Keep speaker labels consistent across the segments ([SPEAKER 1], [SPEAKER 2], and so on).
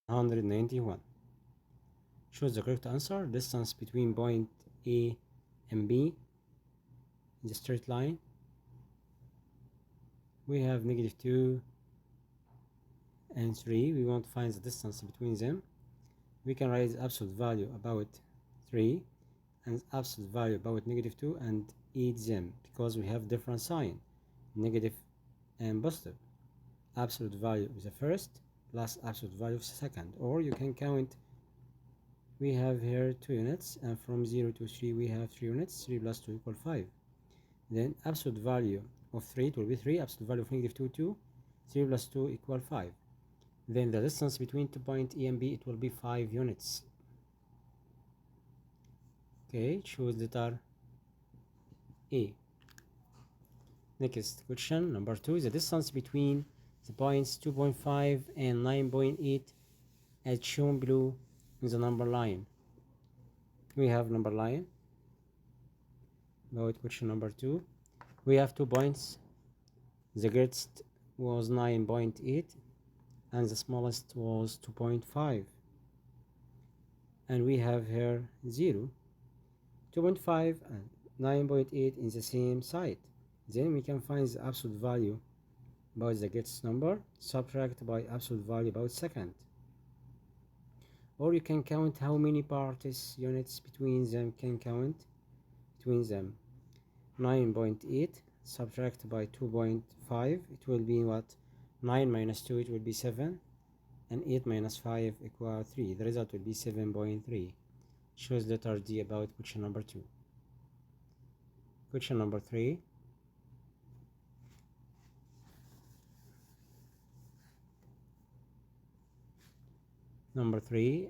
[SPEAKER 1] 191. Choose the correct answer. Distance between point A and B in the straight line. We have -2 and 3. We want to find the distance between them. We can write the absolute value about 3 and absolute value about -2 and eat them because we have different sign, negative and positive. Absolute value of the first plus absolute value of the second, or you can count. We have here 2 units, and from 0 to 3 we have 3 units. 3 plus 2 equals 5. Then absolute value of 3, it will be 3. Absolute value of -2, 2. 3 plus 2 equals 5. Then the distance between 2 points A and B, it will be 5 units. Okay, choose letter A. Next question, number 2, is the distance between the points 2.5 and 9.8 as shown below in the number line. We have number line. About question number 2, we have 2 points. The greatest was 9.8 and the smallest was 2.5, and we have here 0, 2.5 and 9.8 in the same side. Then we can find the absolute value about the greatest number, subtract by absolute value about second. Or you can count how many parts units between them can count between them. 9.8 subtract by 2.5, it will be what? 9 minus 2, it will be 7, and 8 minus 5 equal 3. The result will be 7.3. Choose letter D about question number 2. Question number 3. Number 3,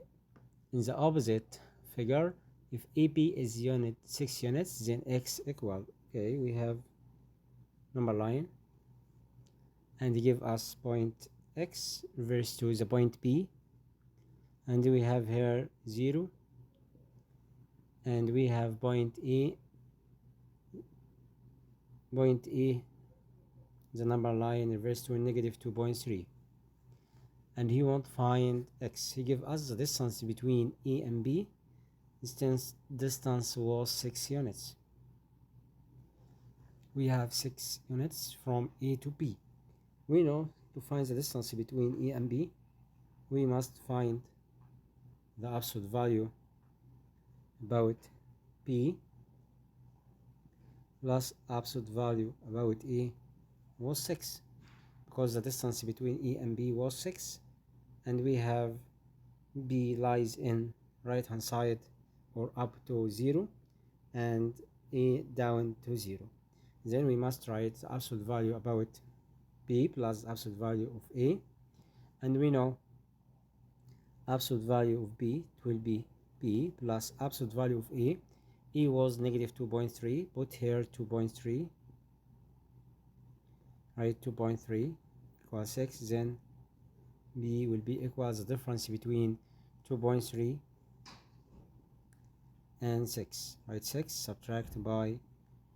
[SPEAKER 1] in the opposite figure, if AB is 6 units, then X equal. Okay, we have number line, and they give us point X reverse to the point B, and we have here 0, and we have point E, the number line reverse to -2.3, and he won't find X. He give us the distance between E and B. Distance was 6 units. We have 6 units from A to B. We know to find the distance between E and B, we must find the absolute value about B plus absolute value about A was 6, because the distance between E and B was 6, and we have B lies in right hand side or up to 0 and A down to 0. Then we must write the absolute value about B plus absolute value of A, and we know absolute value of B, it will be B plus absolute value of A. E was -2.3, put here 2.3, write 2.3 equals 6, then B will be equals the difference between 2.3 and 6, write 6, subtract by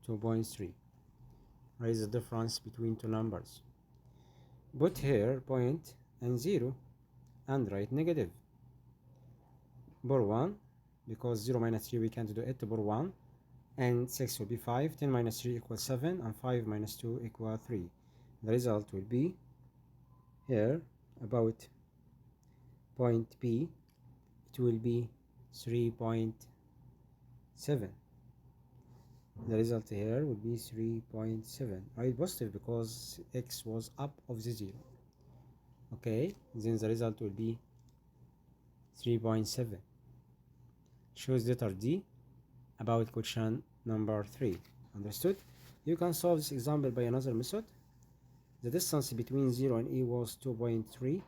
[SPEAKER 1] 2.3, write the difference between two numbers, put here point and 0, and write negative. Bore 1, because 0 minus 3 we can't do it, bore 1, and 6 will be 5, 10 minus 3 equals 7, and 5 minus 2 equals 3. The result will be here about point B, it will be 3.7. The result here will be 3.7. Write positive because X was up of the 0. Okay, then the result will be 3.7. Choose letter D about question number 3. Understood? You can solve this example by another method. The distance between 0 and E was 2.3,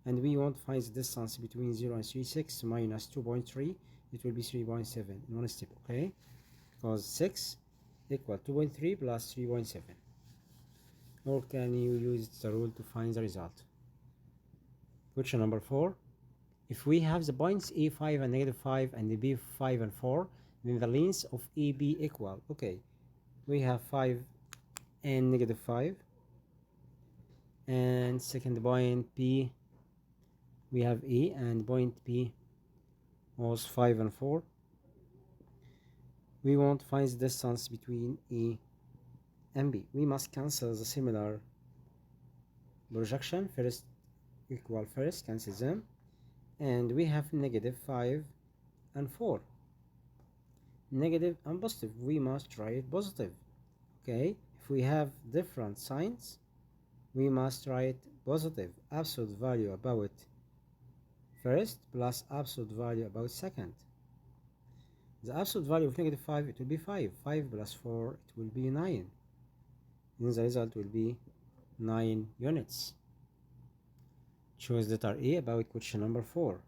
[SPEAKER 1] and we want to find the distance between 0 and 3. 6 minus 2.3, it will be 3.7 in one step, okay? Because 6 equal 2.3 plus 3.7. Or can you use the rule to find the result? Question number 4. If we have the points A5 and -5 and B5 and 4, then the lengths of AB equal. Okay, we have 5 and -5, and second point B we have A, and point B was 5 and 4. We want to find the distance between A and B. We must cancel the similar projection. First equal first, cancel them, and we have negative 5 and 4. Negative and positive, we must write positive. Okay, if we have different signs, we must write positive. Absolute value about first plus absolute value about second. The absolute value of negative 5, it will be 5. 5 plus 4, it will be 9. Then the result will be 9 units. Choose letter A about question number 4.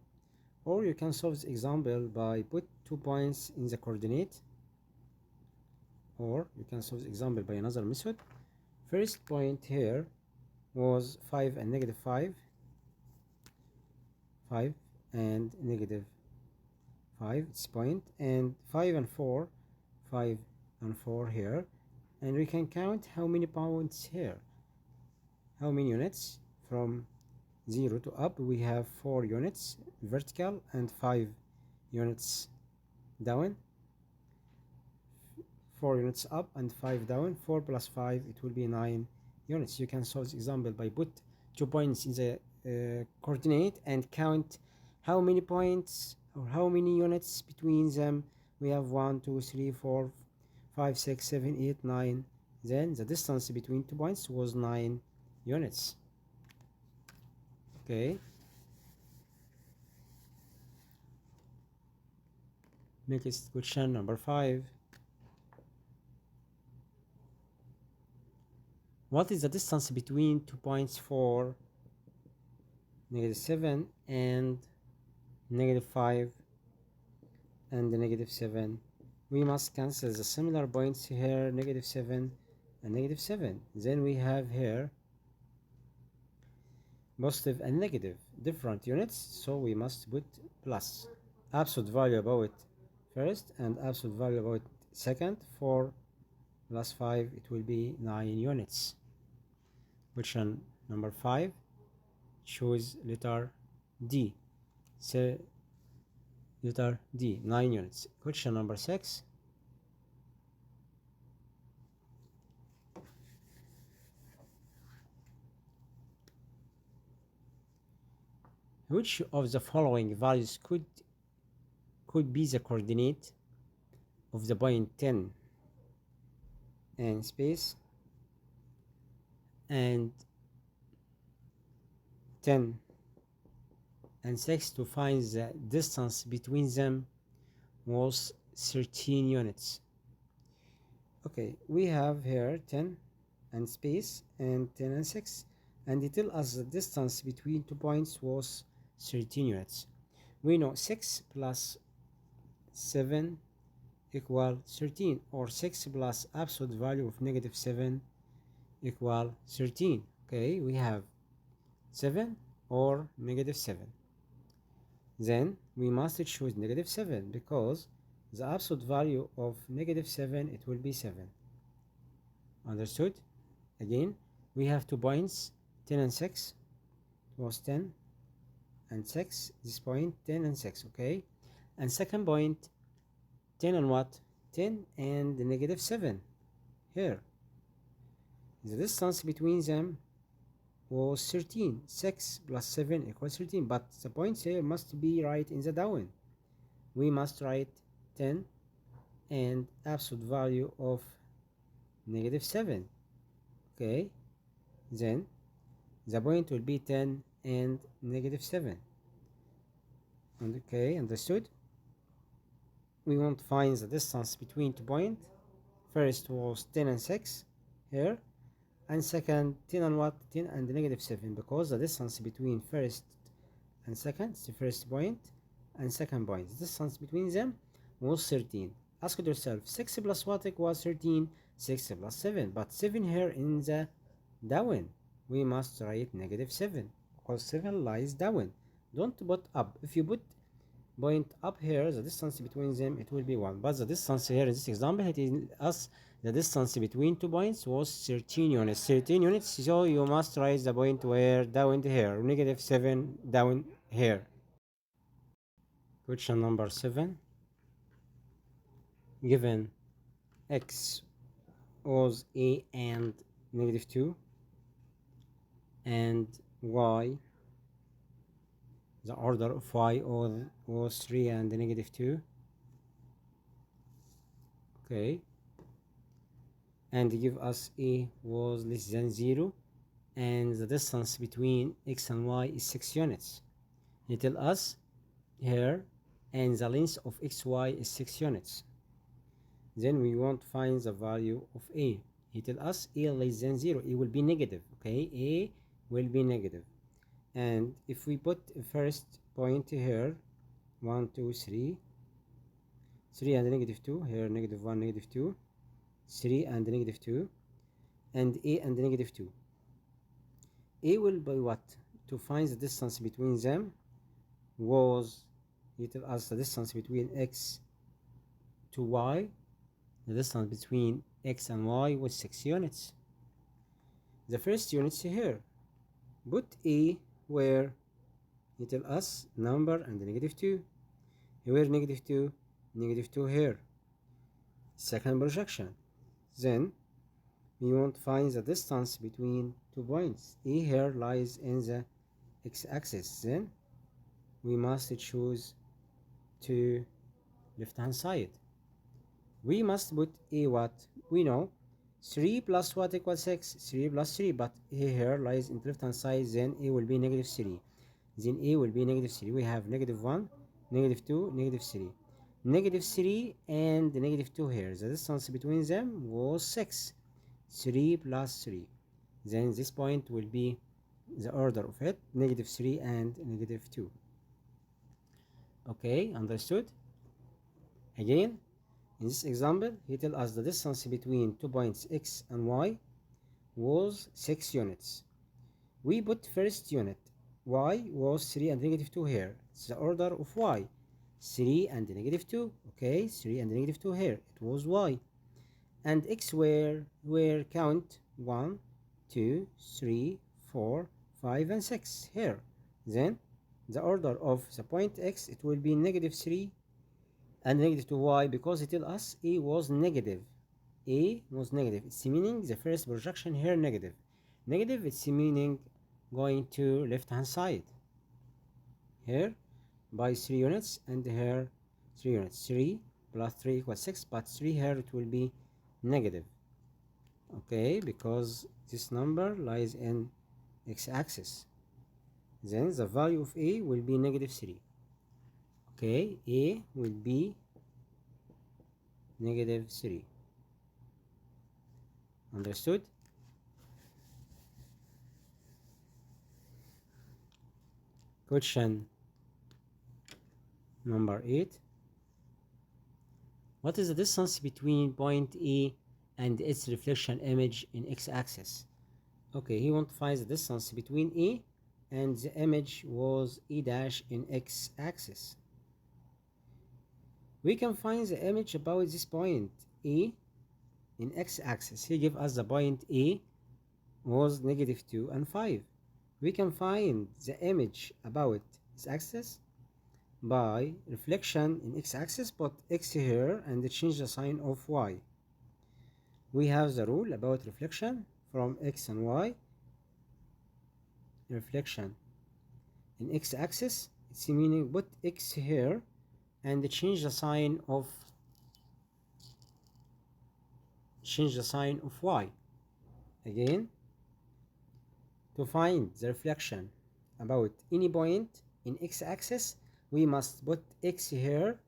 [SPEAKER 1] Or you can solve this example by put 2 points in the coordinate. Or you can solve this example by another method. First point here was 5 and negative 5. 5 and negative 5, it's point, and 5 and 4, 5 and 4 here, and we can count how many points here, how many units. From 0 to up we have 4 units vertical and 5 units down. 4 units up and 5 down. 4 plus 5, it will be 9 units. You can solve this example by put 2 points in the coordinate and count how many points or how many units between them. We have 1, 2, 3, 4, 5, 6, 7, 8, 9. Then the distance between 2 points was 9 units. Okay. Next question number 5. What is the distance between 2 points for negative 7 and negative 5 and the negative 7? We must cancel the similar points here, negative 7 and negative 7. Then we have here positive and negative, different units, so we must put plus. Absolute value about first and absolute value about second. 4 plus 5, it will be 9 units. Question number 5, choose letter D. So letter D, 9 units. Question number 6. Which of the following values could be the coordinate of the point 10 and space and 10 and 6? To find the distance between them was 13 units. Okay, we have here 10 and space and 10 and 6, and they tell us the distance between 2 points was 13 units. We know 6 plus 7 equal 13, or 6 plus absolute value of negative 7 equal 13. Okay, we have 7 or negative 7. Then we must choose negative 7 because the absolute value of negative 7, it will be 7. Understood? Again, we have 2 points, 10 and 6. It was 10 and 6. This point 10 and 6. Okay, and second point 10 and what? 10 and the negative 7 here. The distance between them was 13. 6 plus 7 equals 13, but the points here must be right in the down. We must write 10 and absolute value of negative 7. Okay, then the point will be 10 and negative 7. And okay, understood? We want to find the distance between 2 points. First was 10 and 6 here, and second 10 and what? 10 and negative 7, because the distance between first and second is the first point and second point. The distance between them was 13. Ask yourself, 6 plus what equals 13? 6 plus 7, but 7 here in the down. We must write negative 7 because 7 lies down. Don't put up. If you put point up here, the distance between them, it will be 1. But the distance here in this example, it is us the distance between 2 points was 13 units. 13 units, so you must write the point where down here, negative 7 down here. Question number 7. Given x was a and -2 and y, the order of y was 3 and -2. Okay, and give us a was less than 0 and the distance between x and y is 6 units. He tell us here, and the length of xy is 6 units. Then we want to find the value of a. He tell us a less than 0, a will be negative. Okay, a will be negative. And if we put first point here, 1 2 3 3 and -2 here, -1 -2 3 and -2 and a and -2, a will be what? To find the distance between them was, he tell us the distance between x to y, the distance between x and y was 6 units. The first units here, put a where, he tell us number and -2, here -2, -2 here. Second projection, then we want to find the distance between 2 points. A here lies in the x-axis, then we must choose to left hand side. We must put a what? We know 3 plus what equals 6? 3 plus 3, but a here lies in the left hand side, then a will be -3. Then a will be -3. We have -1, -2, -3. -3 and -2 here. The distance between them was 6. 3 plus 3. Then this point will be the order of it, -3 and -2. Okay, understood? Again, in this example, he tells us the distance between 2 points x and y was 6 units. We put first unit, y was 3 and -2 here. It's the order of y, 3 and -2. Okay, 3 and -2 here. It was y. And x were count 1, 2, 3, 4, 5, and 6 here. Then the order of the point x, it will be -3 and -2y, because it tells us a was negative. A was negative. It's meaning the first projection here negative. Negative, it's meaning going to left hand side. Here by 3 units and here 3 units. 3 plus 3 equals 6, but 3 here it will be negative. Okay, because this number lies in x-axis. Then the value of a will be -3. Okay, a will be -3. Understood? Question number 8. What is the distance between point A and its reflection image in x-axis? Okay, he wants to find the distance between A and the image was A dash in x-axis. We can find the image about this point A in x-axis. He give us the point A was -2 and 5. We can find the image about this axis by reflection in x-axis, put x here and change the sign of y. We have the rule about reflection from x and y. Reflection in x-axis, it's meaning put x here and change the sign of y. Again, to find the reflection about any point in x-axis, we must put x here,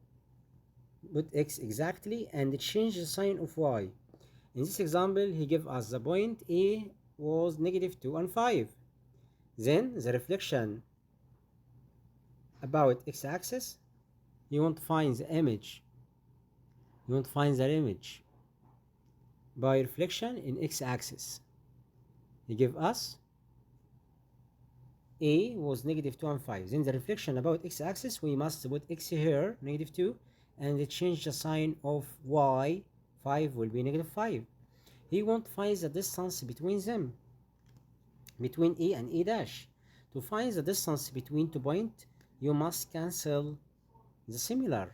[SPEAKER 1] put x exactly, and change the sign of y. In this example, he gave us the point A was -2 and 5. Then the reflection about x-axis, you want to find the image. You want to find the image by reflection in x-axis. He give us A was -2 and 5. Then the reflection about x-axis, we must put x here, -2, and change the sign of y. 5 will be -5. He wants to find the distance between them, between A and A dash. To find the distance between 2 points, you must cancel the similar.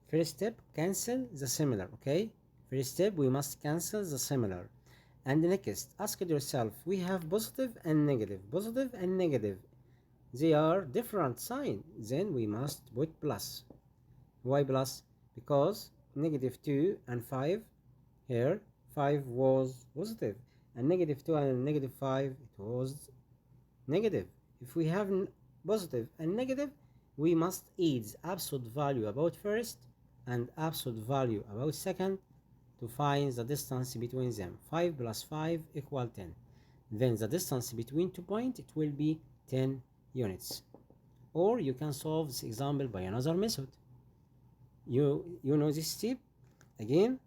[SPEAKER 1] First step, cancel the similar. Okay, first step, we must cancel the similar. And next, ask yourself, we have positive and negative, positive and negative, they are different sign, then we must put plus. Why plus? Because negative 2 and 5, here 5 was positive, and negative 2 and negative 5, it was negative. If we have positive and negative, we must add absolute value about first and absolute value about second to find the distance between them. 5 plus 5 equal 10. Then the distance between 2 points, it will be 10 units. Or you can solve this example by another method. You know this step. Again,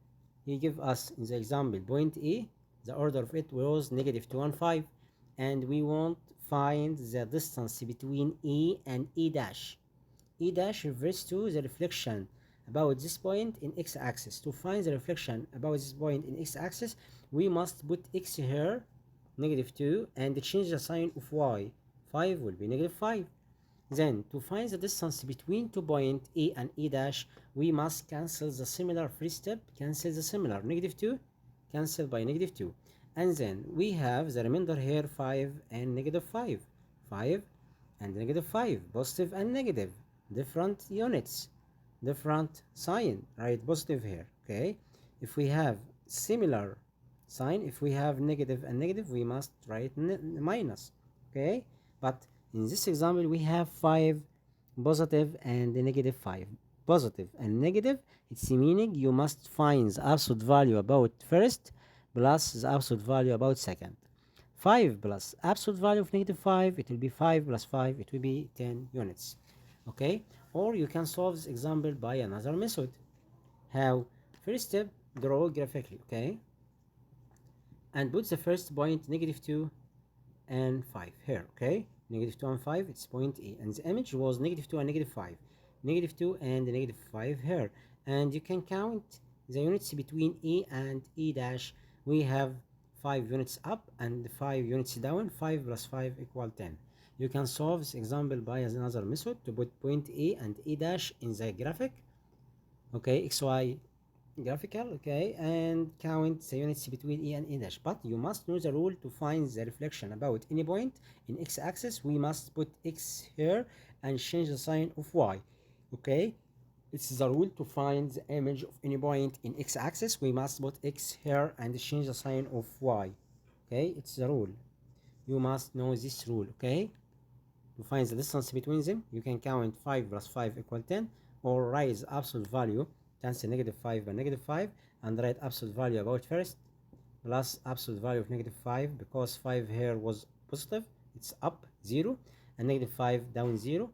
[SPEAKER 1] he give us in the example point A, the order of it was negative 2 and 5, and we want find the distance between A and A dash. E dash refers to the reflection about this point in x-axis. To find the reflection about this point in x-axis, we must put x here, negative 2, and change the sign of y. 5 will be negative 5. Then, to find the distance between 2 points A and A dash, we must cancel the similar first step, cancel the similar. Negative 2, cancel by negative 2. And then, we have the remainder here, 5 and negative 5. 5 and negative 5, positive and negative, different units, different sign, right? Positive here, okay? If we have similar sign, if we have negative and negative, we must write minus, okay? But in this example, we have 5 positive and negative 5. Positive and negative, it's meaning you must find the absolute value about first plus the absolute value about second. 5 plus absolute value of negative 5, it will be 5 plus 5, it will be 10 units. Okay? Or you can solve this example by another method. How? First step, draw graphically, okay? And put the first point negative 2 and 5 here, okay? Negative 2 and 5, it's point A. And the image was negative 2 and negative 5. Negative 2 and negative 5 here. And you can count the units between A and A dash. We have 5 units up and 5 units down. 5 plus 5 equal 10. You can solve this example by another method to put point A and A dash in the graphic. Okay, XY graphical, okay, and count the units between E and E dash. But you must know the rule to find the reflection about any point in x-axis. We must put x here and change the sign of y, okay? It's the rule to find the image of any point in x-axis. We must put x here and change the sign of y, okay? It's the rule. You must know this rule, okay? To find the distance between them, you can count 5 plus 5 equal 10, or raise absolute value cancel negative 5 by negative 5 and write absolute value about first plus absolute value of negative 5, because 5 here was positive, it's up 0, and negative 5 down 0.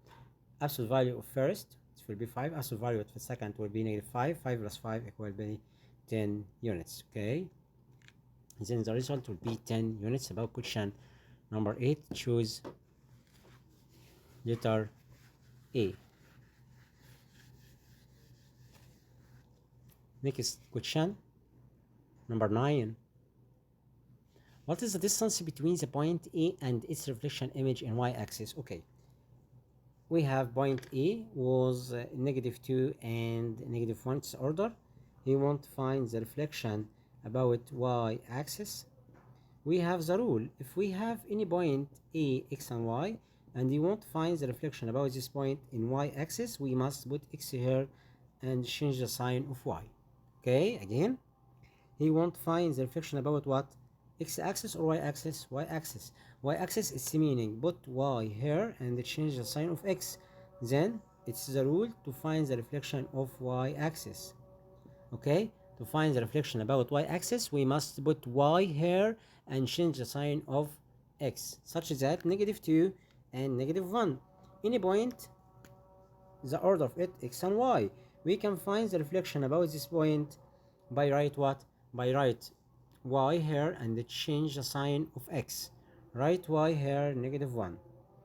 [SPEAKER 1] Absolute value of first, it will be 5. Absolute value of the second will be negative 5. 5 plus 5 equal be 10 units, okay? Then the result will be 10 units. About question number 8, choose letter A. Next question, number 9. What is the distance between the point A and its reflection image in y-axis? Okay, we have point A was negative 2 and negative 1, its order. We want to find the reflection about y-axis. We have the rule, if we have any point A, x and y, and you want to find the reflection about this point in y-axis, we must put x here and change the sign of y. Okay, again, he won't find the reflection about what? X-axis or y-axis? Y-axis. Y-axis is meaning put y here and change the sign of x. Then it's the rule to find the reflection of y-axis. Okay, to find the reflection about y-axis, we must put y here and change the sign of x, such that negative 2 and negative 1. Any point, the order of it, x and y. We can find the reflection about this point by write what? By write y here and change the sign of x. Write y here negative 1.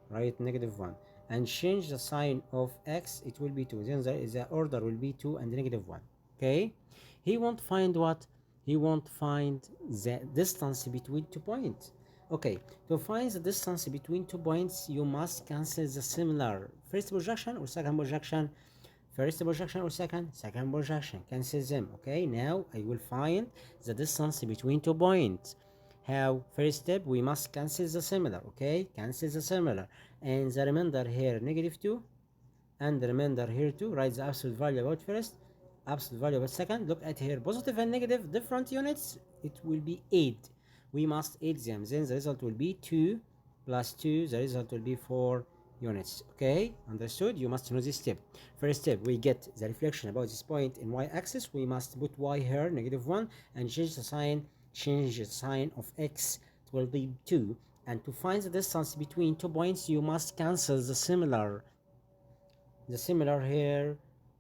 [SPEAKER 1] Write negative 1 and change the sign of x, it will be 2. Then the order will be 2 and negative 1. Okay? He won't find what? He won't find the distance between 2 points. Okay, to find the distance between 2 points, you must cancel the similar first projection or second projection. First projection or second projection. Cancel them. Okay, now I will find the distance between 2 points. How? First step, we must cancel the similar. Okay, cancel the similar. And the remainder here, -2. And the remainder here too. Write the absolute value about first, absolute value about second. Look at here, positive and negative, different units. It will be 8. We must add them. Then the result will be 2 plus 2. The result will be 4 units. Okay, understood? You must know this step. First step, we get the reflection about this point in y-axis. We must put y here, -1, and change the sign of x. It will be 2. And to find the distance between 2 points, you must cancel the similar here,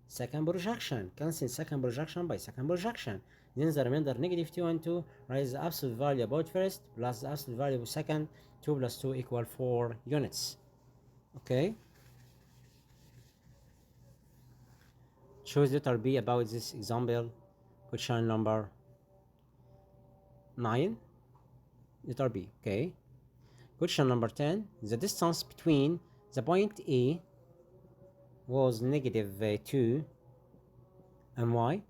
[SPEAKER 1] second projection. Cancel second projection by second projection. Then the remainder, -2 and 2. Write the absolute value about first plus the absolute value of second. 2 plus 2 equal 4 units. Okay. Choose letter B about this example. Question number 9. Letter B. Okay. Question number 10. The distance between the point A was -2 and y,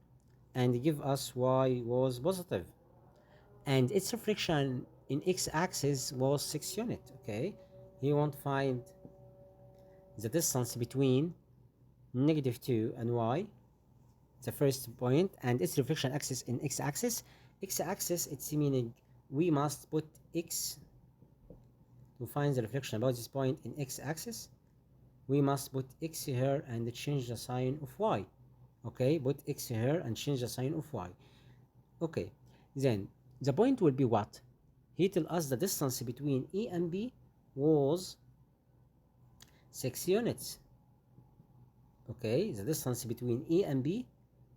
[SPEAKER 1] and give us y was positive, and its reflection in x-axis was 6 units. Okay, he won't find the distance between -2 and y, the first point, and its reflection axis in x-axis. X-axis, it's meaning we must put x to find the reflection about this point in x-axis. We must put x here and change the sign of y. Okay, put x here and change the sign of y. Okay, then the point will be what? He tell us the distance between A and B was 6 units. Okay, the distance between A and B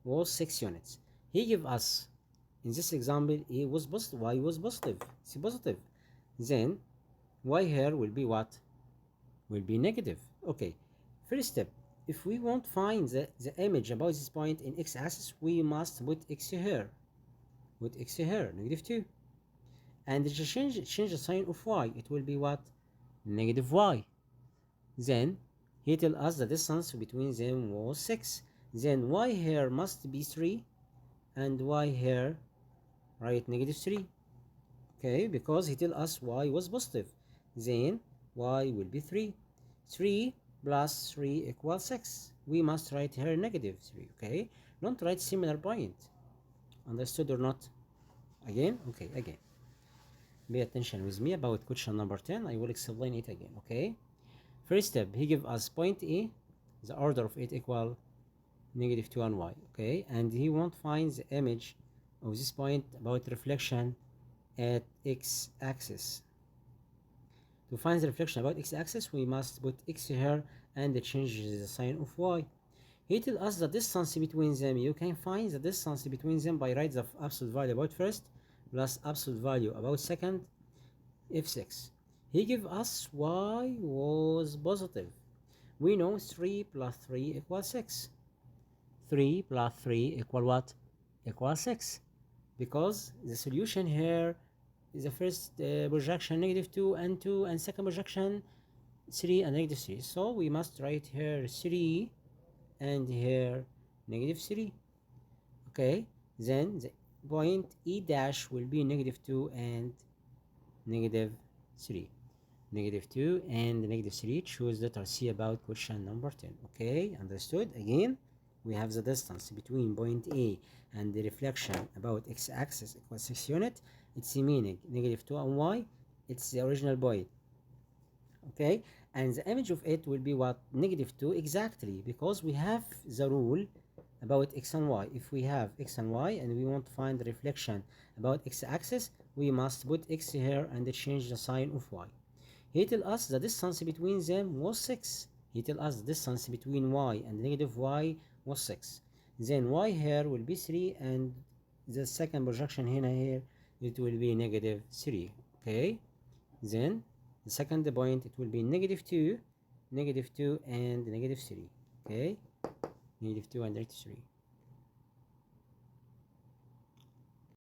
[SPEAKER 1] was 6 units. He give us, in this example, A was positive, Y was positive, C positive. Then Y here will be what? Will be negative. Okay, first step, if we want to find the image about this point in x-axis, we must put x here. Put x here, -2. And just change the sign of y. It will be what? -y. Then he tell us the distance between them was 6. Then y here must be 3, and y here write -3. Okay, because he tell us y was positive. Then y will be 3. 3 plus 3 equals 6. We must write here -3. Okay, don't write similar point. Understood or not? Again? Okay, again. Pay attention with me about question number 10. I will explain it again. Okay, first step, he give us point A, the order of it equal -2 and y. Okay, and he won't find the image of this point about reflection at x-axis. To find the reflection about x-axis, we must put x here and change the sign of y. He tell us the distance between them. You can find the distance between them by write the absolute value about first plus absolute value about second, f6. He give us y was positive. We know 3 plus 3 equals 6. 3 plus 3 equal what? Equal 6. Because the solution here is the first projection -2 and 2, and second projection 3 and -3. So we must write here 3 and here -3. Okay, then the point E dash will be -2 and -3. -2 and -3. Choose letter C about question number 10. Okay, understood? Again, we have the distance between point A and the reflection about x-axis equals 6 units. It's meaning -2 and y. It's the original point. Okay, and the image of it will be what? -2 exactly, because we have the rule about x and y. If we have x and y and we want to find the reflection about x-axis, we must put x here and change the sign of y. He tell us the distance between them was 6. He tell us the distance between y and -y was 6. Then y here will be 3, and the second projection here it will be -3. Okay, then the second point it will be -2 and -3. Okay, -2 and -3.